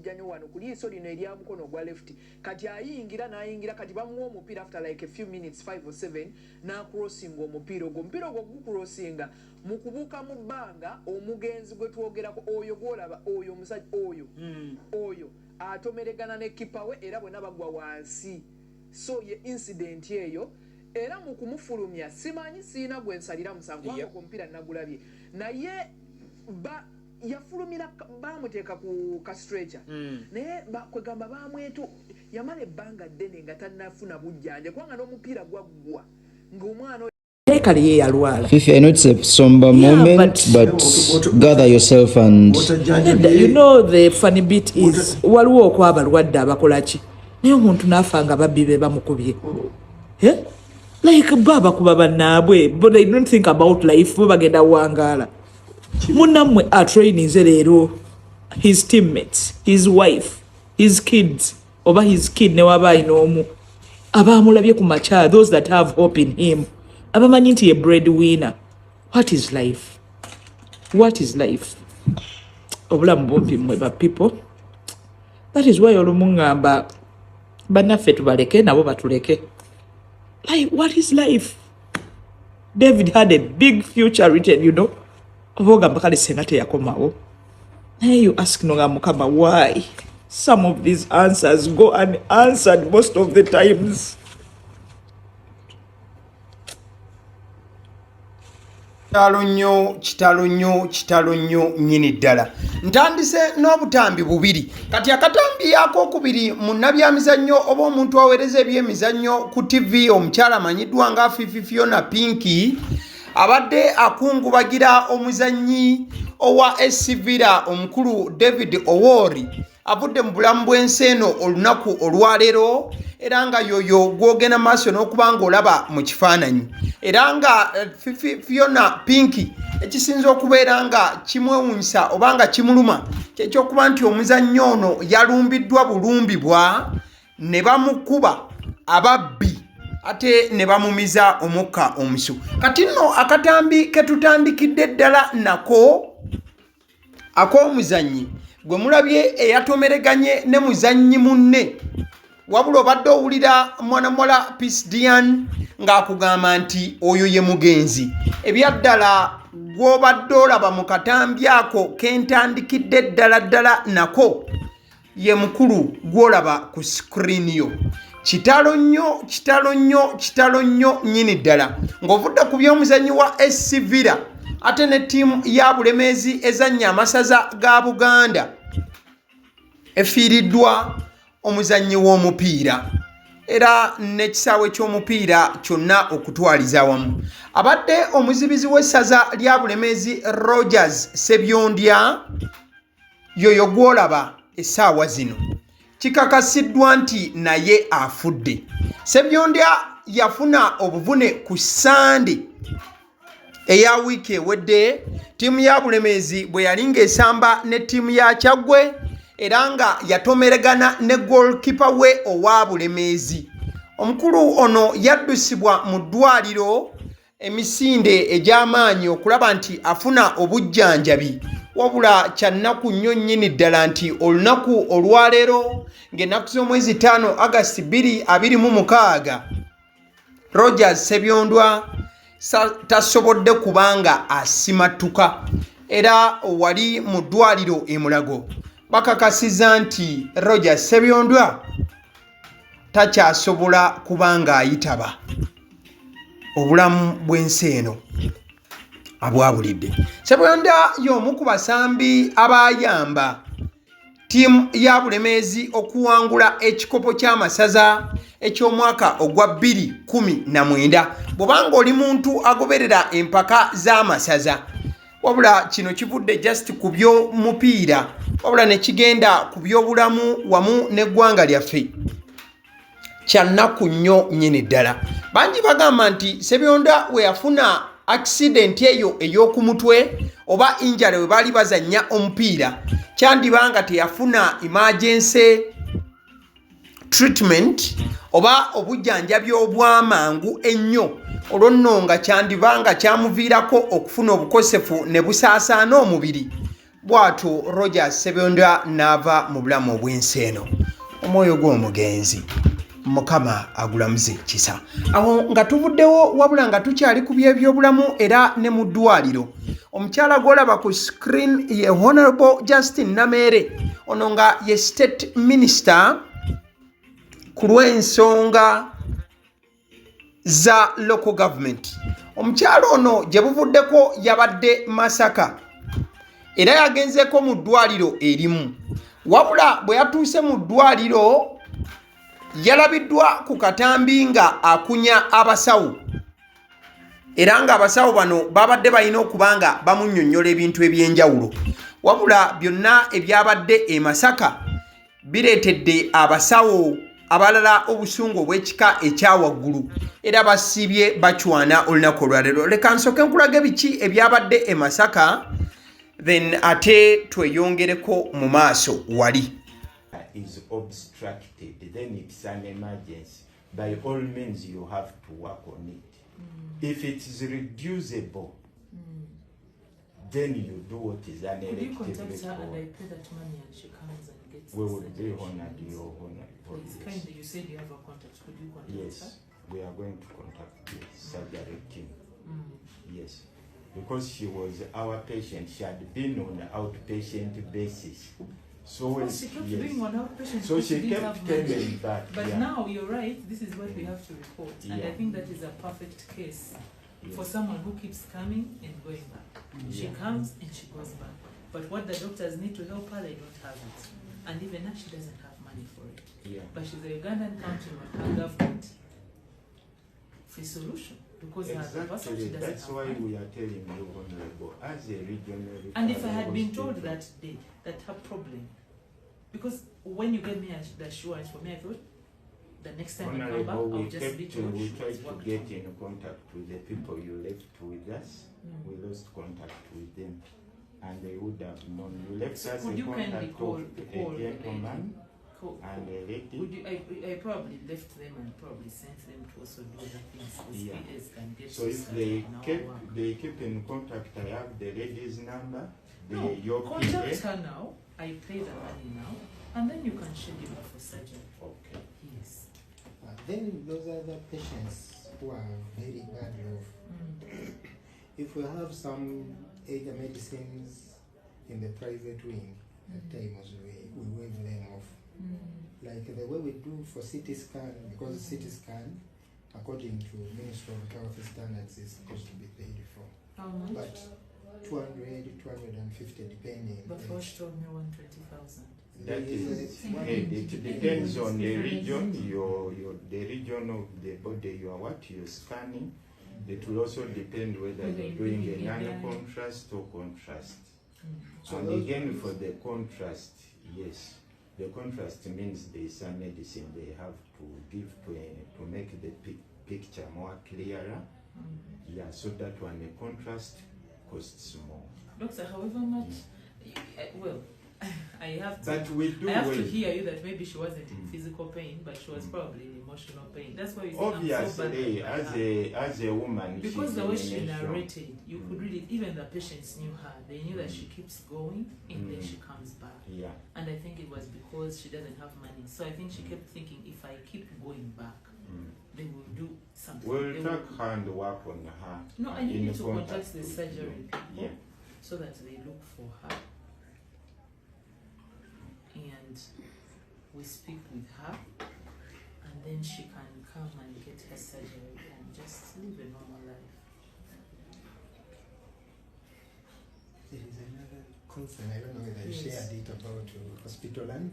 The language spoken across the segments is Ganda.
bujjanyo wano ku liiso lino erya mukono gwa left kati ayingira kati bamuwa omupiira after like a few minutes 5 or 7 n'akrossinga omupiira ogwo gukrossinga mu kubuuka mu bbanga omugenzi gwe twogerako oyo gwolaba oyo omusajja oyo atomeregana ne kipa we era bwena bagwa wansi so ye incident eyo era mu kumufulumya simanyi siina gwe nsalira musango wako omupiira nagulabye naye yafulumira bamuteeka ku kastretcher naye kwegamba bamwetu yamala ebbanga ddene nga tannafuna bujjanja kubanga n'omupiira gwaggwa ng'omwana Fifi, I know it's a somber moment, but gather yourself and... You know the funny bit is, waliwo okwabalwadde abakolaki naye omuntu n'afa nga babbi be bamukubye. Like baba kuba bannaabwe, but they don't think about life, bo bagenda wangaala. Munnammwe atraininze leero his teammates, his wife, his kids, oba his kid ne waba ayina omu abaamulabye ku makya, those that have hope in him. Abamanyi nti ye breadwinner. What is life? What is life? Obulamu bumpi mmwe ba people. That is why olumu ngamba bannaffe tubaleke nabo batuleke. Like, what is life? David had a big future written, you know. Obogamba kale senga teyakomawo. Hey, you ask Noga Mukama why some of these answers go unanswered most of the times. kitalo nnyo nnyini ddala. Ntandise n'obutambi bubiri. Kati akatambi ak'okubiri mu nnabyamizannyo oba omuntu aweereza ebyemizannyo ku TV omukyala amanyiddwa nga Fiona Pinky abadde akungubagira omuzannyi owa SC Villa omukulu David Owori avudde mu bulamu bw'ensi eno olunaku olwaleero era nga yoyo gwogenda maaso n'okuba ng'olaba mu kifaananyi era nga Fiona Pinky ekisinza okubeera nga kimwewunyisa oba nga kimuluma kyekyokuba nti omuzannyo ono yalumbiddwa bulumbibwa ne bamukuba ababbi ate ne bamumiza omukka omusu. Kati nno akatambi ketutandikidde ddala nako ak'omuzannyi gwe mulabye eyatomereganye ne muzannyi munne wabula obadde owulira mwana muwala Peace Diane ng'akugamba nti oyo ye mugenzi. Ebyaddala gw'obadde olaba mu katambi ako kentandikidde ddala nako ye mukulu gw'olaba ku screen yo. Kitalo nnyo nnyini ddala ng'ovudde ku by'omuzannyi wa SC Villa ate ne ttiimu ya Buleemezi ezannya amasaza ga Buganda efiiriddwa omuzannyi w'omupiira era n'ekisaawe ky'omupiira kyonna okutwaliza wamu. Abadde omuzibizi w'essaza lya Buleemezi Rogers Sebyondya yoyo gw'olaba essaawa zino kikakasiddwa nti naye afudde. Sebyondya yafuna obuvune ku Sande eya wiiki ewedde ttiimu ya Buleemezi bwe yali ng'esamba ne ttiimu ya Kyaggwe era nga yatomeregana ne goalkeeper we owa Buleemezi. Omukulu ono yaddusibwa mu ddwaliro emisinde egy'amaanyi okulaba nti afuna obujjanjabi wabula kyannaku nnyo nnyini ddala nti olunaku olwaleero ng'ennaku z'omwezi 5 August 2026 Rogers Sebyondya tasobodde kubanga asimattuka era wali mu ddwaliro e Mulago bakakasiza nti Rogers Sebyondya takyasobola kubanga ayitaba obulamu bw'ensi eno abwabulidde. Sebyondya y'omu ku basambi abayamba ttiimu ya Buleemezi okuwangula ekikopo ky'amasaza eky'omwaka ogwa 2019 bw'obanga oli muntu agoberera empaka z'amasaza wabula kino kivudde just ku by'omupiira wabula ne kigenda ku by'obulamu wamu n'eggwanga lyaffe kyannaku nnyo nnyini ddala. Bangi bagamba nti Sebyondya we yafuna accident eyo ey'okumutwe oba injury we baali bazannya omupiira kyandibanga teyafuna emergency treatment oba obujjanjabi obw'amangu ennyo olwo nno nga kyandibanga kyamuviirako okufuna obukosefu ne busaasaana omubiri bw'atyo Rogers Sebionda n'ava mu bulamu obw'ensi eno. Omwoyo gw'omugenzi Mukama agulamuze kisa. Awo nga tuvuddewo wabula nga tukyali ku by'ebyobulamu era ne mu ddwaliro. Omukyala gw'olaba ku screen ye Honorable Justin Nameere, ono nga ye State Minister ku lw'ensonga za local government. Omukyala ono gye buvuddeko yabadde Masaka era yagenzeeko mu ddwaliro erimu, wabula bwe yatuuse mu ddwaliro yalabiddwa ku katambi nga akunya abasawo, era ng'abasawo bano babadde balina okuba nga bamunnyonnyola ebintu eby'enjawulo, wabula byonna ebyabadde e Masaka bireetedde abasawo abalala obusungu obw'ekika ekyawaggulu era basibye bacwana olunaku olwaleero. Leka nsooke nkulage biki ebyabadde e Masaka, then ate tweyongereko mu maaso wali. Is obstructed, then it's an emergency. By all means, you have to work on it. If it is reducible, then you do what is an elective report. We would be honored your honor. You said you have a contact. Could you contact her? Yes, we are going to contact the surgery team. Yes, because she was our patient. She had been on an outpatient basis. So she kept doing on outpatient. So she kept telling that. But now you're right. This is what we have to report, and I think that is a perfect case for someone who keeps coming and going back. She comes and she goes back. But what the doctors need to help her, they don't have it, and even now she doesn't have money for it. But she's a Ugandan county on her government free solution. Because exactly, that's why we are telling you, Honorable, as a regional. And if I had been told that day that her problem, because when you gave me the assurance for me, I thought the next time I come back, I'll just be told. We tried to get in contact with the people you left with us. We lost contact with them, and they would have known. You left us a contact of a gentleman. And a lady. I probably left them and probably sent them to also do other things. Can get so if they keep in contact, I have the lady's number. Contact her now. I pay the money now, and then you can schedule her for surgery. Okay. Yes. Then those other patients who are very badly off. If we have some either medicines in the private wing, at times we waive them off. Like the way we do for CT scan, because CT scan, according to Ministry of Health standards, is supposed to be paid for. How much? But 200, 250 depending. But first told me 120,000. That is, it depends on the region, the region of the body you are you're scanning. It will also depend whether you're doing a non-contrast or contrast. And again, for the contrast, yes. The contrast means there is some medicine they have to give to make the picture more clearer. So that one, the contrast costs more. Doctor, however much, I have to hear you that maybe she wasn't in physical pain, but she was probably in emotional pain. That's why you say obviously, I'm so bad as a woman, because the way she narrated, you could really, even the patients knew her. They knew that she keeps going and then she comes back. And I think it was because she doesn't have money. So I think she kept thinking, if I keep going back, they will do something. We'll track her and work on her. No, I need you to contact the surgery people so that they look for her. And we speak with her, and then she can come and get her surgery and just live a normal life. There is another concern, I don't know whether I shared it about hospital land.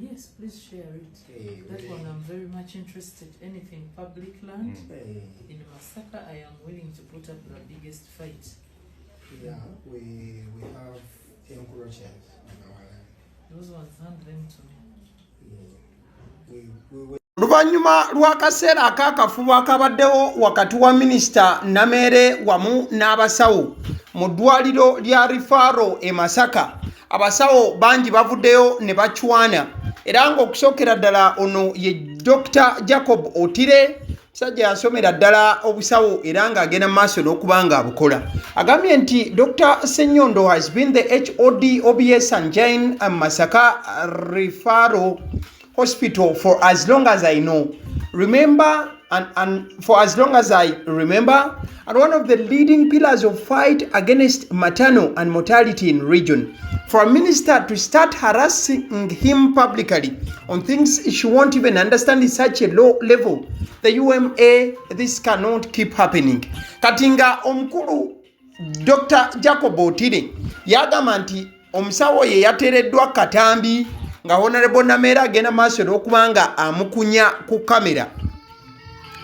Yes, please share it. That one I'm very much interested. Anything public land in Masaka, I am willing to put up the biggest fight. Yeah, we have encroachers on our land. Those ones, hand them to me. Oluvannyuma lw'akaseera akaakafuba akabaddewo wakati wa Minisita Nameere wamu n'abasawo mu ddwaliro lya Rifaro e Masaka, abasawo bangi bavuddeyo ne bacwana era ng'okusookera ddala ono ye Dr. Jacob Otire musajja yasomera ddala obusawo era ng'agenda mu maaso n'okuba nga abukola. Agambye nti Dr. Ssenyondo has been the HOD OBS and Jane Masaka Referral Hospital for as long as I know. Remember, and for as long as I remember, and one of the leading pillars of fight against maternal and mortality in region. For a minister to start harassing him publicly on things she won't even understand is such a low level. The UMA, this cannot keep happening. Katinga omukulu Dr. Jacob Otile yagamba nti omusawo ye yateereddwa katambi nga Honorable Nameere agenda maaso n'okubanga amukunya ku kamera.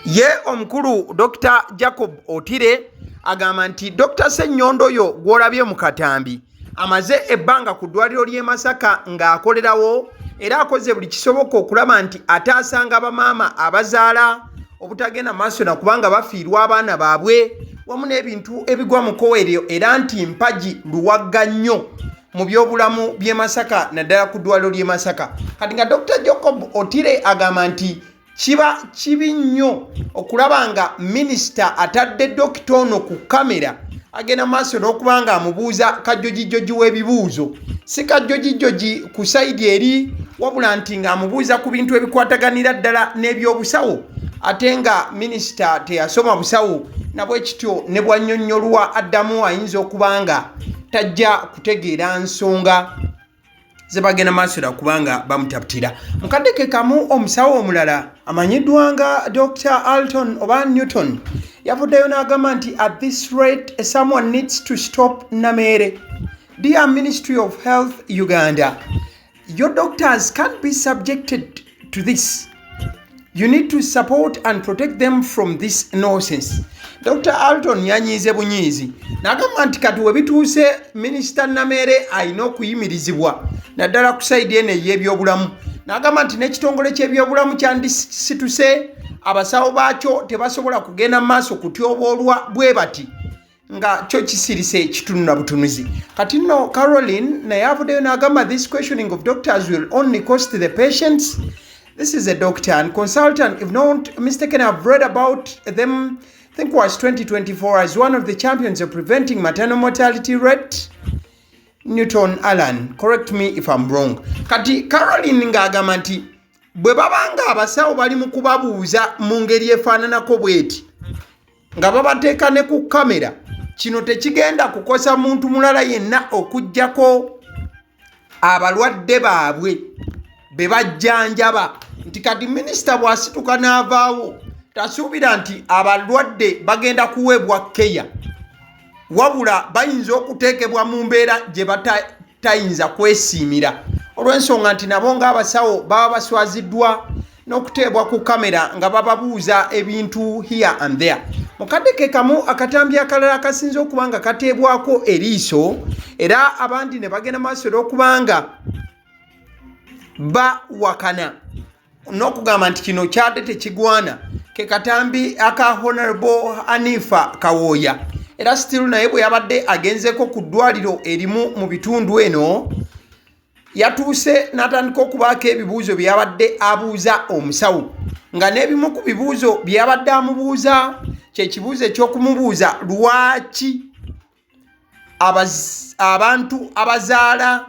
Ye omukulu Dr. Jacob Otile agamba nti Dr. Ssenyondo yo gw'olabye mu katambi amaze ebbanga ku ddwaliro ly'e Masaka ng'akolerawo era akoze buli kisoboka okulaba nti ataasanga bamaama abazaala obutagenda maaso na kubanga bafiirwa abaana baabwe wamu n'ebintu ebigwa mu kkoweero era nti mpagi luwagga nnyo mu byobulamu by'e Masaka naddala ku ddwaliro ly'e Masaka. Kati nga Dr. Jacob Otile agamba nti kiba kibi nnyo okulaba nga minisita atadde dokita ono ku kamera agenda maaso n'okubanga amubuuza kajjogijogi w'ebibuuzo, si kajjogijogi ku sayidi eri wabula nti ng'amubuuza ku bintu ebikwataganira ddala n'ebyobusawo ate nga minisita teyasoma busawo nabwe kityo ne bwannyonnyolwa addamu ayinza okuba nga tajja kutegeera nsonga ze bagenda maaso na kubanga bamutaputira. Mu kadde kamu omusawo omulala amanyiddwa nga Dr. Alton oba Newton yavuddeyo n'agamba nti at this rate someone needs to stop Nameere. Dear Ministry of Health Uganda, your doctors can't be subjected to this. You need to support and protect them from this nonsense. Dr. Alton yanyiize bunyiizi n'agamba nti kati we bituuse minisita Nameere alina okuyimirizibwa naddala ku sayidi eno ey'ebyobulamu. N'agamba nti n'ekitongole ky'ebyobulamu kyandisituse abasawo baakyo tebasobola kugenda mu maaso kutyoboolwa bwe bati nga kyo kisirise kitunu na butunuzi. Kati nno Caroline naye avuddeyo n'agamba this questioning of doctors will only cost the patients. This is a doctor and consultant, if not mistaken. I've read about them, I think it was 2024, as one of the champions of preventing maternal mortality rate. Newton Allen, correct me if I'm wrong. Kati Caroline ng'agamba nti bwe babanga abasawo bali mu kubabuuza mu ngeri efaananako bweti nga babateeka ne ku kamera, kino tekigenda kukosa muntu mulala yenna okuggyako abalwadde baabwe be bajjanjaba. Nti kati minisita bw'asituka n'avaawo tasuubira nti abalwadde bagenda kuweebwa keya, wabula bayinza okuteekebwa mu mbeera gye batayinza kwesiimira olw'ensonga nti nabo ng'abasawo baba baswaziddwa n'okuteebwa ku kamera nga bababuuza ebintu here and there. Mu kadde kamu akatambi akalala akasinza okuba nga kateebwako eriiso era abandi ne bagenda maaso n'okubanga bawakana n'okugamba nti kino kyadde tekigwana ke katambi aka Honorable Hanifa Kawooya era still naye bwe yabadde agenzeko ku ddwaliro erimu mu bitundu eno yatuuse n'atandika okubaako ebibuuzo bye yabadde abuuza omusawo nga n'ebimu ku bibuuzo bye yabadde amubuuza kye kibuuzo eky'okumubuuza lwaki abantu abazaala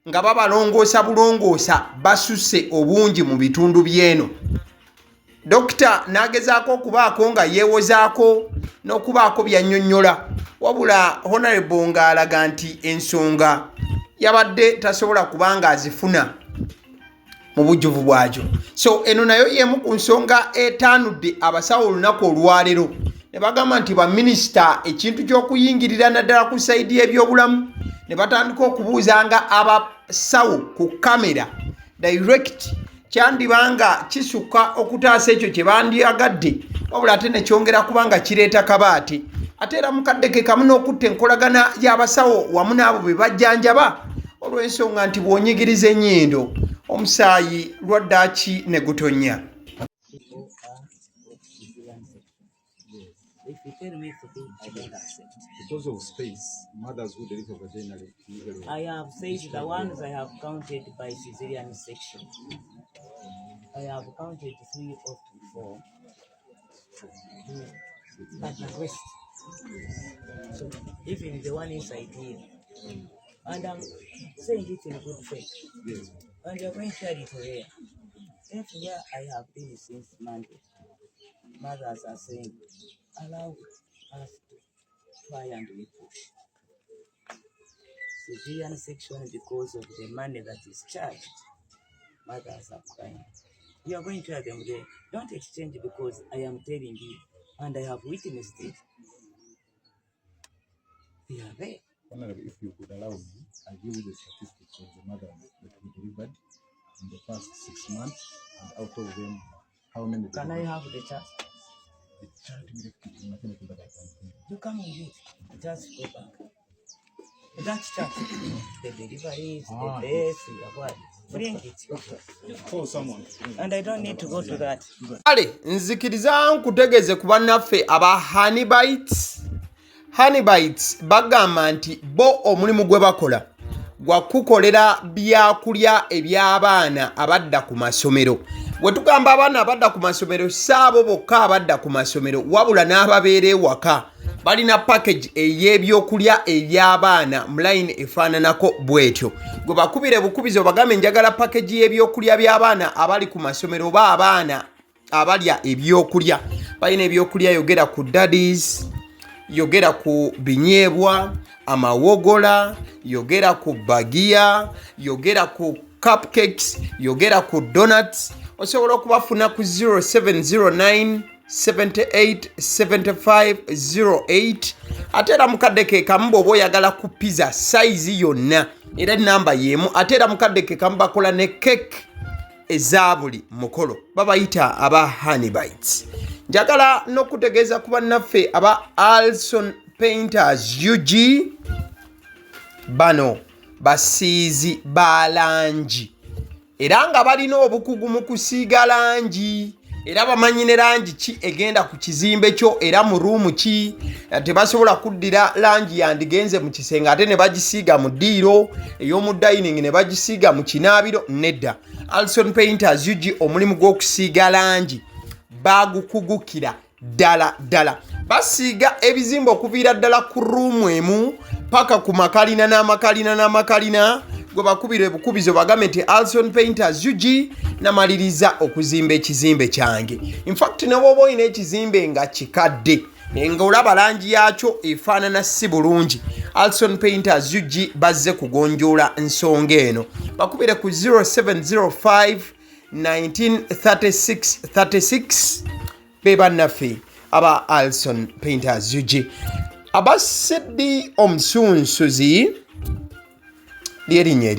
nga babalongoosa bulongoosa basusse obungi mu bitundu byeno. Dokita n'agezaako okubaako nga yeewozaako n'okubaako byannyonnyola wabula Honorable ng'alaga nti ensonga yabadde tasobola kubanga azifuna mu bujjuvu bwakyo. So eno nayo y'emu ku nsonga etaanudde abasawo olunaku olwaleero ne bagamba nti baminisita ekintu ky'okuyingirira naddala ku sayidi y'ebyobulamu ne batandika okubuuzanga abasawo ku kamera direct kyandibanga kisukka okutaasa ekyo kye bandyagadde wabula ate ne kyongera kubanga kireeta kabaate ate era mu kadde kamu n'okutta enkolagana y'abasawo wamu n'abo be bajjanjaba olw'ensonga nti bw'onyigiriza ennyindo omusaayi lwaddaaki ne gutonnya. If you tell me today, I don't accept. Because of space, mothers who deliver vaginally. I have said the ones I have counted by cesarean section. I have counted 3 or 4. at the west. So even the one inside here. And I'm saying it in good faith. Yes. And you're going to carry it there. Everywhere I have been since Monday, mothers are saying, allow us to try and we push. Severe section because of the money that is charged. Mothers are crying. You are going to have them there. Don't exchange because I am telling you, and I have witnessed it. They are there. Honorable, if you could allow me, I'll give you the statistics of the mothers that we delivered in the past 6 months, and out of them, how many? Can I have the chart? The child will left in maternity that I can see. You come with it. Just go back. That chart, the deliveries, the deaths, the what. Bring it. Call someone. And I don't need to go to that. Ale nzikiriza nkutegeze ku bannaffe aba Honeybites bagamba nti bo omulimu gwe bakola gwa kukolera byakulya eby'abaana abadda ku masomero. Bwe tugamba abaana abadda ku masomero saabo bokka abadda ku masomero wabula n'ababeera ewaka balina package ey'ebyokulya eby'abaana mu line efaananako bwetyo. Gwe bakubire bukubizo bagambe njagala package y'ebyokulya by'abaana abali ku masomero oba abaana abalya ebyokulya. Balina ebyokulya yogera ku daddies, yogera ku binyeebwa, amawogola, yogera ku bagiya, yogera ku cupcakes, yogera ku donuts. Osobola okubafuna ku 0709 78 75 08. Ate era mukadde ke kamu bw'oba oyagala ku pizza size yonna era namba y'emu. Ate era mukadde ke kamu bakola ne cake eza buli mukolo. Babayita aba Honeybites. Njagala n'okutegeeza ku bannaffe aba Alson Painters UG, bano basiizi ba langi era nga balina obukugu mu kusiiga langi era bamanyi ne langi ki egenda ku kizimbe kyo era mu ruumu ki. Tebasobola kuddira langi yandigenze mu kisenge ate ne bagisiiga mu ddiiro ey'omu dining ne bagisiiga mu kinaabiro. Nedda. Alson Painters UG omulimu gw'okusiiga langi bagukugukira ddala. Basiiga ebizimbe okuviira ddala ku ruumu emu paka ku makalina n'amakalina. Gwe bakubire bukubizo bagambe nti Alson Painters UG namaliriza okuzimba ekizimbe kyange. In fact ne bw'oba olina ekizimbe nga kikadde nga olaba langi yaakyo efaanana si bulungi, Alson Painters UG bazze kugonjoola nsonga eno. Bakubire ku 0705 1936 36 be bannaffe aba Alson Painters UG. Abasiddi omusunsuzi ly'erinnya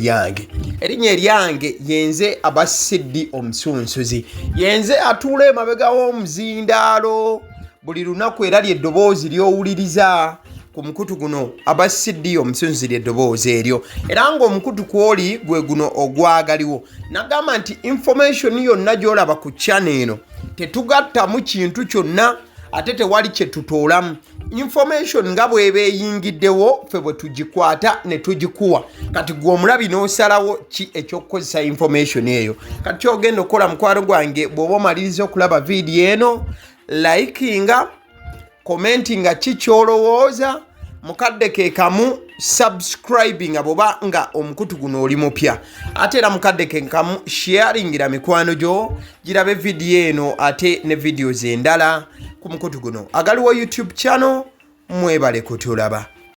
eryange yenze Abasiddi omusunsuzi, yenze atuula emabega w'omuzindaalo buli lunaku era ly'eddoboozi ly'owuliriza ku mukutu guno. Abasiddi omusunsuzi ly'eddoboozi eryo era ng'omukutu kw'oli gwe guno ogwagaliwo. Nagamba nti information yonna gy'olaba ku channel eno tetugattamu kintu kyonna ate tewali kye tutoolamu. Information nga bw'eba eyingiddewo ffe bwe tugikwata ne tugikuwa. Kati gwe omulabi n'osalawo ki eky'okukozesa information eyo. Kati ky'ogenda okukola mukwano gwange bw'oba omaliriza okulaba vidiyo eno, likinga, commentinga ki ky'olowooza, mukadde ke kamu subscribinga bw'oba nga omukutu guno oli mupya. Ate era mukadde ke kamu sharingira mikwano gyo girabe vidiyo eno ate ne videos endala ku mukutu guno. Agaliwo YouTube channel, mwebale kutulaba.